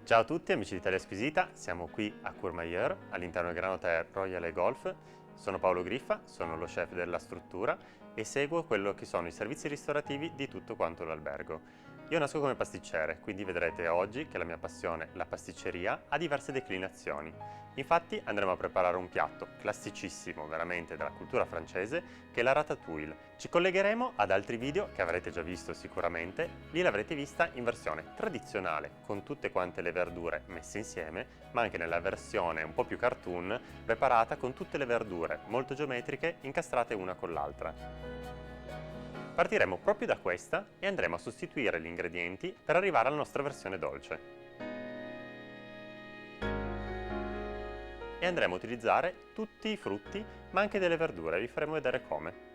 Ciao a tutti amici di Italia Squisita, siamo qui a Courmayeur all'interno del Grand Hotel Royal Golf. Sono Paolo Griffa, sono lo chef della struttura e seguo quello che sono i servizi ristorativi di tutto quanto l'albergo. Io nasco come pasticcere, quindi vedrete oggi che la mia passione, la pasticceria, ha diverse declinazioni. Infatti andremo a preparare un piatto classicissimo veramente della cultura francese che è la ratatouille. Ci collegheremo ad altri video che avrete già visto sicuramente, lì l'avrete vista in versione tradizionale con tutte quante le verdure messe insieme, ma anche nella versione un po' più cartoon preparata con tutte le verdure molto geometriche incastrate una con l'altra. Partiremo proprio da questa e andremo a sostituire gli ingredienti per arrivare alla nostra versione dolce. E andremo a utilizzare tutti i frutti ma anche delle verdure, vi faremo vedere come.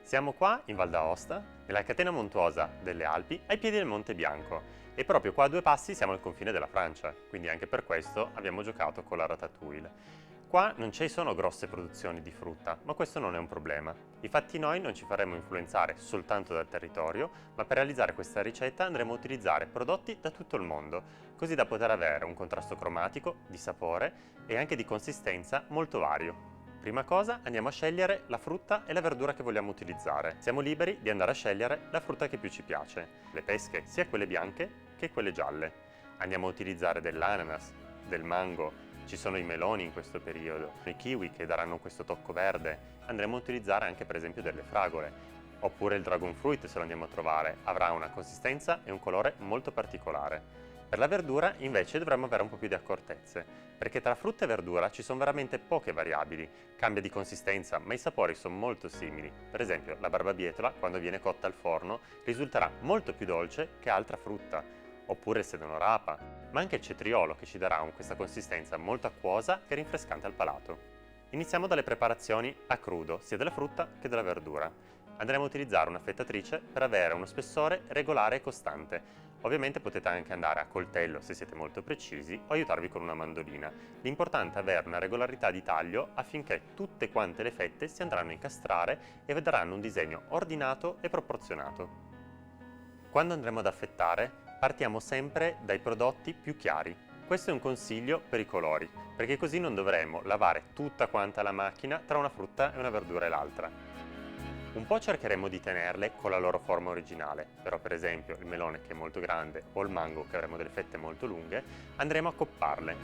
Siamo qua in Val d'Aosta, nella catena montuosa delle Alpi, ai piedi del Monte Bianco e proprio qua a 2 passi siamo al confine della Francia, quindi anche per questo abbiamo giocato con la ratatouille. Qua non ci sono grosse produzioni di frutta, ma questo non è un problema. Infatti noi non ci faremo influenzare soltanto dal territorio, ma per realizzare questa ricetta andremo a utilizzare prodotti da tutto il mondo, così da poter avere un contrasto cromatico, di sapore e anche di consistenza molto vario. Prima cosa andiamo a scegliere la frutta e la verdura che vogliamo utilizzare. Siamo liberi di andare a scegliere la frutta che più ci piace. Le pesche, sia quelle bianche che quelle gialle. Andiamo a utilizzare dell'ananas, del mango, ci sono i meloni in questo periodo, i kiwi che daranno questo tocco verde. Andremo a utilizzare anche per esempio delle fragole. Oppure il dragon fruit se lo andiamo a trovare, avrà una consistenza e un colore molto particolare. Per la verdura invece dovremmo avere un po' più di accortezze, perché tra frutta e verdura ci sono veramente poche variabili, cambia di consistenza ma i sapori sono molto simili. Per esempio la barbabietola quando viene cotta al forno risulterà molto più dolce che altra frutta, oppure il sedano rapa, ma anche il cetriolo che ci darà questa consistenza molto acquosa e rinfrescante al palato. Iniziamo dalle preparazioni a crudo, sia della frutta che della verdura. Andremo a utilizzare una affettatrice per avere uno spessore regolare e costante. Ovviamente potete anche andare a coltello se siete molto precisi o aiutarvi con una mandolina. L'importante è avere una regolarità di taglio affinché tutte quante le fette si andranno a incastrare e vedranno un disegno ordinato e proporzionato. Quando andremo ad affettare, partiamo sempre dai prodotti più chiari. Questo è un consiglio per i colori, perché così non dovremo lavare tutta quanta la macchina tra una frutta e una verdura e l'altra. Un po' cercheremo di tenerle con la loro forma originale, però per esempio il melone che è molto grande o il mango che avremo delle fette molto lunghe, andremo a copparle.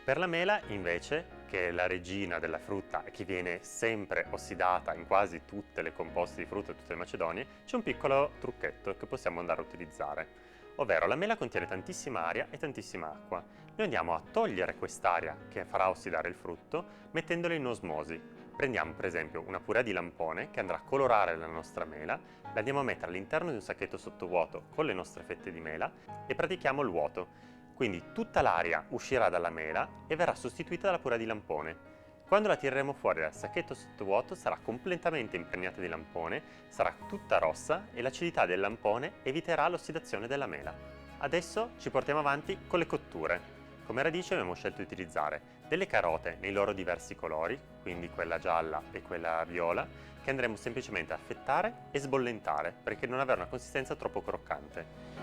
Per la mela, invece, che è la regina della frutta e che viene sempre ossidata in quasi tutte le composte di frutta di tutte le Macedonie, c'è un piccolo trucchetto che possiamo andare a utilizzare. Ovvero, la mela contiene tantissima aria e tantissima acqua. Noi andiamo a togliere quest'aria che farà ossidare il frutto mettendola in osmosi. Prendiamo per esempio una purea di lampone che andrà a colorare la nostra mela, la andiamo a mettere all'interno di un sacchetto sottovuoto con le nostre fette di mela e pratichiamo il vuoto. Quindi tutta l'aria uscirà dalla mela e verrà sostituita dalla purea di lampone. Quando la tireremo fuori dal sacchetto sottovuoto sarà completamente impregnata di lampone, sarà tutta rossa e l'acidità del lampone eviterà l'ossidazione della mela. Adesso ci portiamo avanti con le cotture. Come radice abbiamo scelto di utilizzare delle carote nei loro diversi colori, quindi quella gialla e quella viola, che andremo semplicemente a affettare e sbollentare perché non avere una consistenza troppo croccante.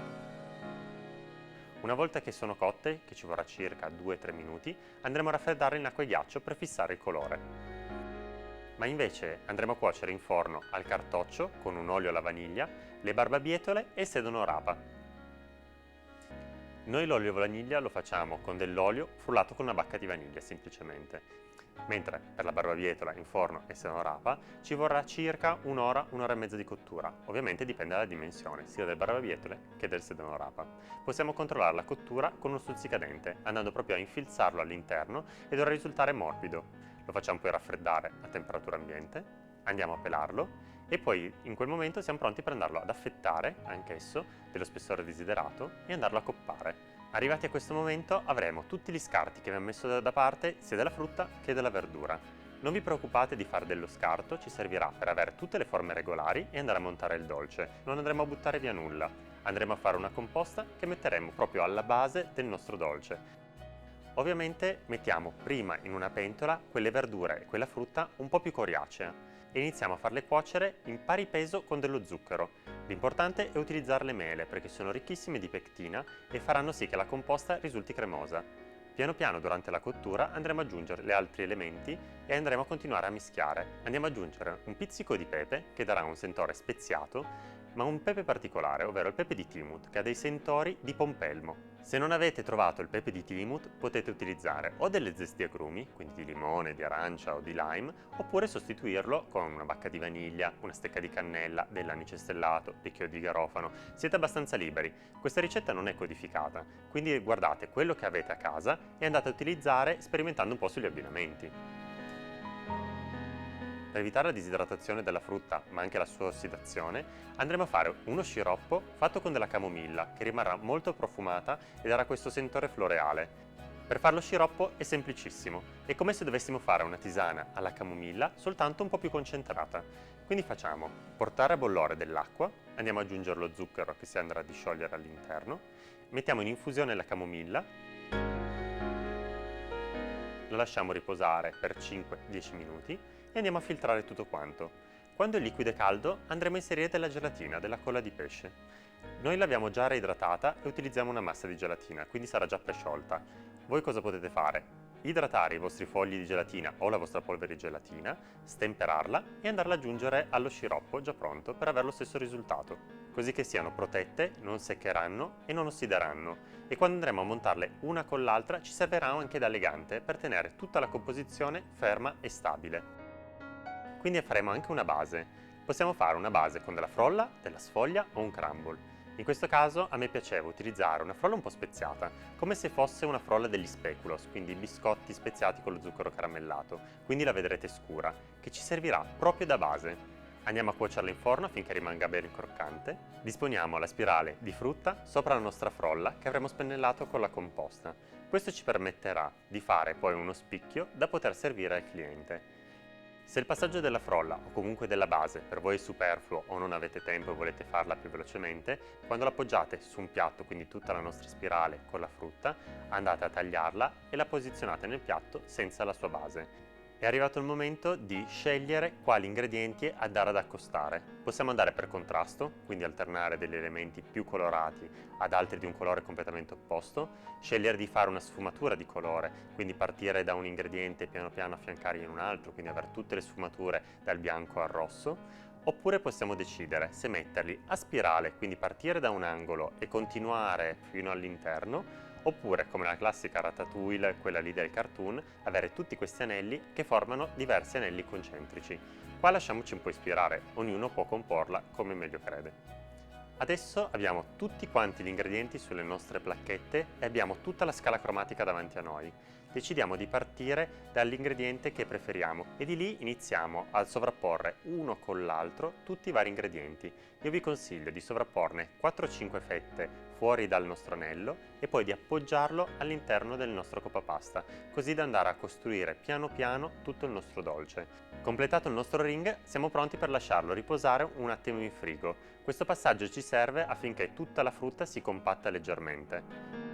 Una volta che sono cotte, che ci vorrà circa 2-3 minuti, andremo a raffreddarle in acqua e ghiaccio per fissare il colore. Ma invece andremo a cuocere in forno al cartoccio con un olio alla vaniglia, le barbabietole e il sedano rapa. Noi l'olio alla vaniglia lo facciamo con dell'olio frullato con una bacca di vaniglia semplicemente. Mentre per la barbabietola in forno e sedano rapa ci vorrà circa un'ora e mezza di cottura. Ovviamente dipende dalla dimensione sia del barbabietole che del sedano rapa. Possiamo controllare la cottura con uno stuzzicadente, andando proprio a infilzarlo all'interno e dovrà risultare morbido. Lo facciamo poi raffreddare a temperatura ambiente, andiamo a pelarlo e poi in quel momento siamo pronti per andarlo ad affettare, anch'esso, dello spessore desiderato e andarlo a coppare. Arrivati a questo momento avremo tutti gli scarti che abbiamo messo da parte sia della frutta che della verdura. Non vi preoccupate di fare dello scarto, ci servirà per avere tutte le forme regolari e andare a montare il dolce. Non andremo a buttare via nulla, andremo a fare una composta che metteremo proprio alla base del nostro dolce. Ovviamente mettiamo prima in una pentola quelle verdure e quella frutta un po' più coriacea e iniziamo a farle cuocere in pari peso con dello zucchero. L'importante è utilizzare le mele perché sono ricchissime di pectina e faranno sì che la composta risulti cremosa. Piano piano durante la cottura andremo ad aggiungere gli altri elementi e andremo a continuare a mischiare. Andiamo ad aggiungere un pizzico di pepe che darà un sentore speziato, ma un pepe particolare, ovvero il pepe di Timut, che ha dei sentori di pompelmo. Se non avete trovato il pepe di Timut, potete utilizzare o delle zesti di agrumi, quindi di limone, di arancia o di lime, oppure sostituirlo con una bacca di vaniglia, una stecca di cannella, dell'anice stellato, dei chiodi di garofano. Siete abbastanza liberi. Questa ricetta non è codificata, quindi guardate quello che avete a casa e andate a utilizzare sperimentando un po' sugli abbinamenti. Per evitare la disidratazione della frutta, ma anche la sua ossidazione, andremo a fare uno sciroppo fatto con della camomilla, che rimarrà molto profumata e darà questo sentore floreale. Per fare lo sciroppo è semplicissimo, è come se dovessimo fare una tisana alla camomilla, soltanto un po' più concentrata. Quindi facciamo portare a bollore dell'acqua, andiamo ad aggiungere lo zucchero che si andrà a disciogliere all'interno, mettiamo in infusione la camomilla, lo lasciamo riposare per 5-10 minuti e andiamo a filtrare tutto quanto. Quando il liquido è caldo andremo a inserire della gelatina, della colla di pesce. Noi l'abbiamo già reidratata e utilizziamo una massa di gelatina, quindi sarà già presciolta. Voi cosa potete fare? Idratare i vostri fogli di gelatina o la vostra polvere di gelatina, stemperarla e andarla ad aggiungere allo sciroppo già pronto per avere lo stesso risultato, così che siano protette, non seccheranno e non ossideranno. E quando andremo a montarle una con l'altra ci servirà anche da legante per tenere tutta la composizione ferma e stabile. Quindi faremo anche una base. Possiamo fare una base con della frolla, della sfoglia o un crumble. In questo caso a me piaceva utilizzare una frolla un po' speziata, come se fosse una frolla degli speculoos, quindi biscotti speziati con lo zucchero caramellato, quindi la vedrete scura, che ci servirà proprio da base. Andiamo a cuocerla in forno finché rimanga ben croccante. Disponiamo la spirale di frutta sopra la nostra frolla che avremo spennellato con la composta. Questo ci permetterà di fare poi uno spicchio da poter servire al cliente. Se il passaggio della frolla o comunque della base per voi è superfluo o non avete tempo e volete farla più velocemente, quando la appoggiate su un piatto, quindi tutta la nostra spirale con la frutta, andate a tagliarla e la posizionate nel piatto senza la sua base. È arrivato il momento di scegliere quali ingredienti andare ad accostare. Possiamo andare per contrasto, quindi alternare degli elementi più colorati ad altri di un colore completamente opposto, scegliere di fare una sfumatura di colore, quindi partire da un ingrediente e piano piano affiancargli in un altro, quindi avere tutte le sfumature dal bianco al rosso, oppure possiamo decidere se metterli a spirale, quindi partire da un angolo e continuare fino all'interno, oppure, come la classica ratatouille, quella lì del cartoon, avere tutti questi anelli che formano diversi anelli concentrici. Qua lasciamoci un po' ispirare, ognuno può comporla come meglio crede. Adesso abbiamo tutti quanti gli ingredienti sulle nostre placchette e abbiamo tutta la scala cromatica davanti a noi. Decidiamo di partire dall'ingrediente che preferiamo e di lì iniziamo a sovrapporre uno con l'altro tutti i vari ingredienti. Io vi consiglio di sovrapporne 4-5 fette fuori dal nostro anello e poi di appoggiarlo all'interno del nostro coppapasta, così da andare a costruire piano piano tutto il nostro dolce. Completato il nostro ring, siamo pronti per lasciarlo riposare un attimo in frigo. Questo passaggio ci serve affinché tutta la frutta si compatta leggermente.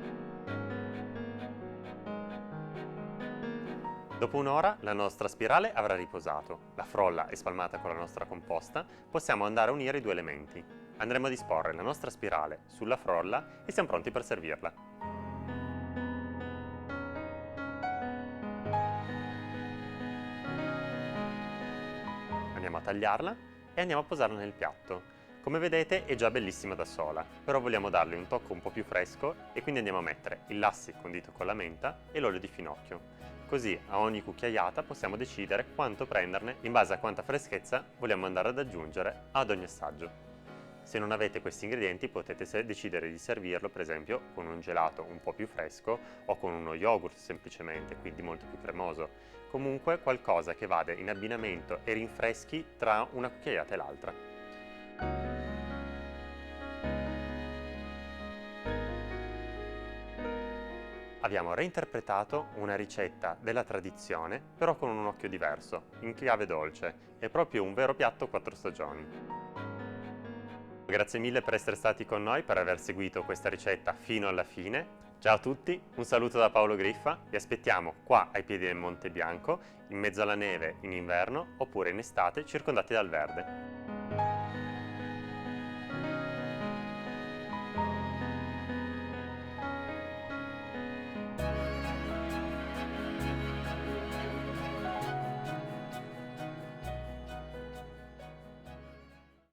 Dopo un'ora la nostra spirale avrà riposato, la frolla è spalmata con la nostra composta, possiamo andare a unire i due elementi. Andremo a disporre la nostra spirale sulla frolla e siamo pronti per servirla. Andiamo a tagliarla e andiamo a posarla nel piatto. Come vedete è già bellissima da sola, però vogliamo darle un tocco un po' più fresco e quindi andiamo a mettere il lassi condito con la menta e l'olio di finocchio. Così a ogni cucchiaiata possiamo decidere quanto prenderne in base a quanta freschezza vogliamo andare ad aggiungere ad ogni assaggio. Se non avete questi ingredienti potete decidere di servirlo per esempio con un gelato un po' più fresco o con uno yogurt semplicemente, quindi molto più cremoso. Comunque qualcosa che vada in abbinamento e rinfreschi tra una cucchiaiata e l'altra. Abbiamo reinterpretato una ricetta della tradizione, però con un occhio diverso, in chiave dolce. È proprio un vero piatto 4 stagioni. Grazie mille per essere stati con noi, per aver seguito questa ricetta fino alla fine. Ciao a tutti, un saluto da Paolo Griffa, vi aspettiamo qua ai piedi del Monte Bianco, in mezzo alla neve in inverno oppure in estate circondati dal verde.